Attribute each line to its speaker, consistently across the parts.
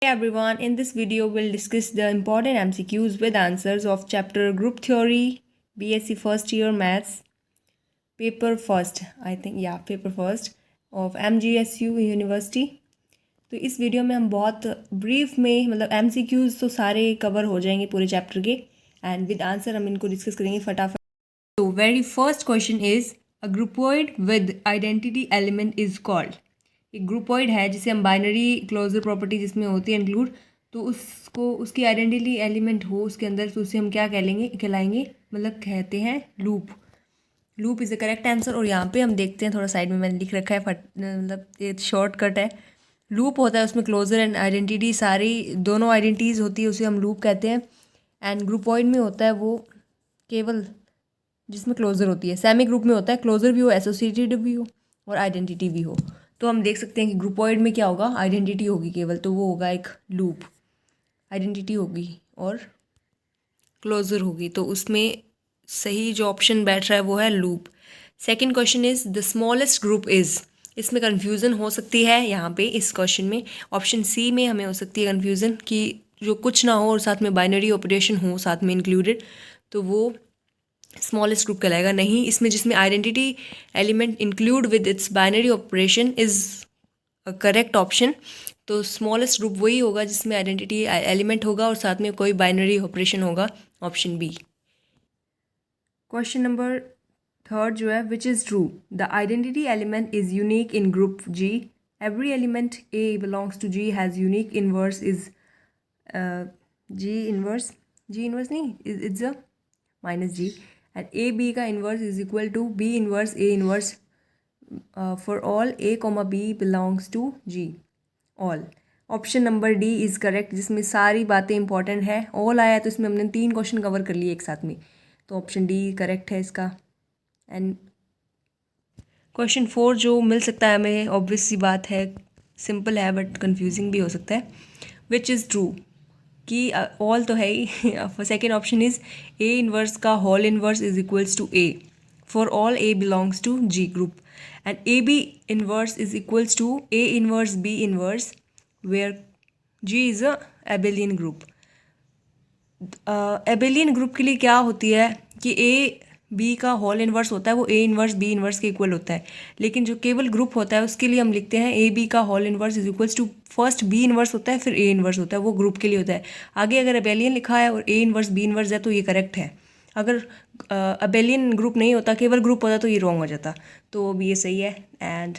Speaker 1: Hey everyone, in this video we'll discuss the important MCQs with answers of chapter Group Theory, BSc first year Maths, paper first of MGSU University। तो इस video में हम बहुत brief में मतलब MCQs तो सारे cover हो जाएंगे पूरे चैप्टर के एंड विद आंसर हम इनको डिस्कस करेंगे फटाफट। तो very first question is a groupoid with identity element is called. एक ग्रुपॉइड है जिसे हम बाइनरी क्लोजर प्रॉपर्टी जिसमें होती है इंक्लूड, तो उसको उसकी आइडेंटिटी एलिमेंट हो उसके अंदर, तो उसे हम क्या कहलाएंगे मतलब कहते हैं loop. Loop is the correct answer. और यहाँ पे हम देखते हैं, थोड़ा साइड में मैंने लिख रखा है मतलब ये शॉर्टकट है। लूप होता है उसमें क्लोजर एंड आइडेंटिटी सारी दोनों आइडेंटिटीज़ होती है, उसे हम लूप कहते हैं। एंड ग्रुपॉइड में होता है वो केवल जिसमें क्लोजर होती है। सेमी ग्रुप में होता है क्लोजर भी हो, एसोसिएटेड भी हो और आइडेंटिटी भी हो। तो हम देख सकते हैं कि ग्रुपॉइड में क्या होगा, आइडेंटिटी होगी केवल, तो वो होगा एक लूप। आइडेंटिटी होगी और क्लोजर होगी, तो उसमें सही जो ऑप्शन बैठ रहा है वो है loop. Second question is the smallest group is. इसमें कन्फ्यूज़न हो सकती है यहाँ पे इस क्वेश्चन में। ऑप्शन सी में हमें हो सकती है कन्फ्यूज़न कि जो कुछ ना हो और साथ में बाइनरी ऑपरेशन हो साथ में इंक्लूडेड, तो वो स्मॉलेस्ट ग्रुप कहलाएगा। नहीं, इसमें जिसमें identity element include with its binary operation is a correct option. तो स्मॉलेस्ट ग्रुप वही होगा जिसमें आइडेंटिटी एलिमेंट होगा और साथ में कोई बाइनरी ऑपरेशन होगा, option B. Question number third जो है, which is true the identity element is unique in group G. Every element A belongs to G has unique inverse is G inverse नहीं, it's a minus G. And A B का inverse is equal to B inverse A inverse for all A comma B belongs to G all. Option number D is correct, जिसमें सारी बातें important है। All आया तो इसमें हमने 3 question cover कर लिए एक साथ में, तो ऑप्शन डी करेक्ट है इसका। एंड क्वेश्चन 4 जो मिल सकता है हमें, ऑब्वियस सी बात है, सिंपल है बट कंफ्यूजिंग भी हो सकता है। विच इज़ ट्रू कि ऑल तो है ही। Second option is A inverse का whole inverse is equals to A for all A belongs to G group. And A B inverse is equals to A inverse B inverse where G is a abelian group. Abelian group के लिए क्या होती है कि A B का whole inverse होता है वो ए इनवर्स बी इनवर्स के इक्वल होता है। लेकिन जो केवल ग्रुप होता है उसके लिए हम लिखते हैं ए बी का whole inverse is equals to first B inverse होता है फिर ए इनवर्स होता है, वो ग्रुप के लिए होता है। आगे अगर एबेलियन लिखा है और ए इनवर्स बी इनवर्स है तो ये करेक्ट है। अगर एबेलियन ग्रुप नहीं होता केवल ग्रुप होता तो ये रॉन्ग हो जाता, तो अब ये सही है। And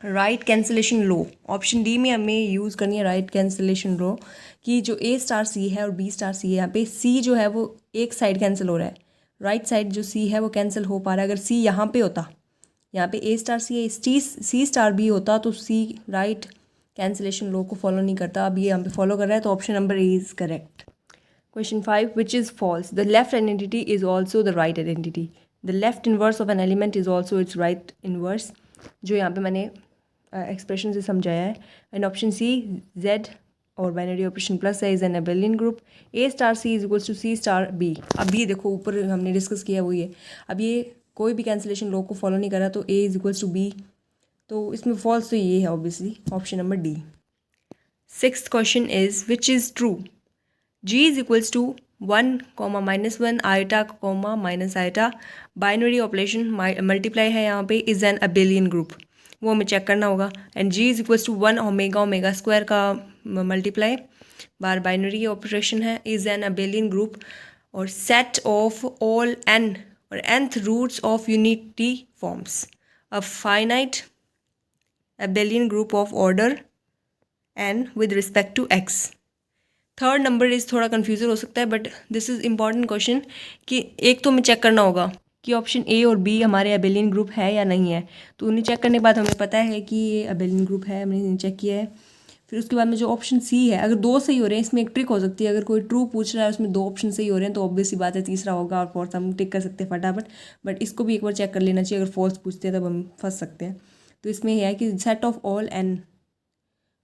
Speaker 1: right cancellation low, option D में हमें यूज़ करनी है राइट कैंसिलेशन लो कि जो ए स्टार सी है और बी स्टार सी है, यहाँ पे सी जो है वो एक साइड कैंसिल हो रहा है, राइट साइड जो सी है वो कैंसिल हो पा रहा है। अगर सी यहाँ पे होता, यहाँ पे ए स्टार सी है, सी स्टार बी होता तो सी राइट कैंसिलेशन लो को फॉलो नहीं करता, अब ये यहाँ पे फॉलो कर रहा है, तो option number A is correct. Question 5 which is false the left identity is also the right identity. The left inverse of an element is also its right inverse, जो यहाँ पे मैंने एक्सप्रेशन से समझाया है। एंड ऑप्शन सी जेड और binary operation plus है is an abelian group. A star C is equals to C star B. अब ये देखो ऊपर हमने डिस्कस किया वो ये, अब ये कोई भी कैंसिलेशन लॉ को फॉलो नहीं कर रहा, तो A is equals to B, तो इसमें फॉल्स तो ये है obviously, option number D. Sixth question is which is true G is equals to 1, -1 iota minus iota, binary operation multiply है यहाँ पे, इज एन अबेलियन ग्रुप, वो हमें चेक करना होगा। And G is equals to 1 omega square का multiply बार binary operation है, इज एन अबेलियन ग्रुप। और सेट ऑफ ऑल एन और nth roots of unity forms a finite abelian group of order n with respect to x। Third number is थोड़ा confusion हो सकता है but this is important question कि एक तो हमें चेक करना होगा कि ऑप्शन ए और बी हमारे अबेलियन ग्रुप है या नहीं है। तो उन्हें चेक करने के बाद हमें पता है कि ये अबेलियन ग्रुप है, हमने चेक किया है। फिर उसके बाद में जो ऑप्शन सी है, अगर 2 सही हो रहे हैं, इसमें एक ट्रिक हो सकती है, अगर कोई ट्रू पूछ रहा है उसमें 2 ऑप्शन सही हो रहे हैं तो ऑब्वियस सी बात है तीसरा होगा और फोर्थ हम टिक कर सकते हैं फटाफट, बट इसको भी एक बार चेक कर लेना चाहिए, अगर फॉल्स पूछते हैं तब हम फंस सकते हैं। तो इसमें यह है कि सेट ऑफ ऑल एन,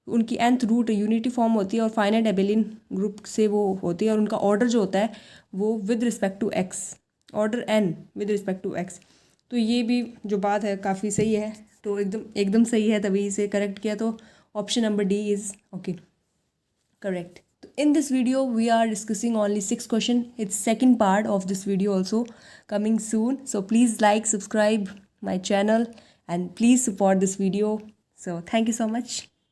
Speaker 1: उनकी nth रूट यूनिटी फॉर्म होती है और फाइनाइट एबेलियन ग्रुप से वो होती है, और उनका ऑर्डर जो होता है वो with respect to x, order n with respect to x. तो ये भी जो बात है काफ़ी सही है, तो एकदम सही है, तभी इसे करेक्ट किया, तो option number D is okay. Correct. In this video, we are discussing only 6 questions. It's second part of this video also coming soon. So please like, subscribe my channel and please support this video. So thank you so much.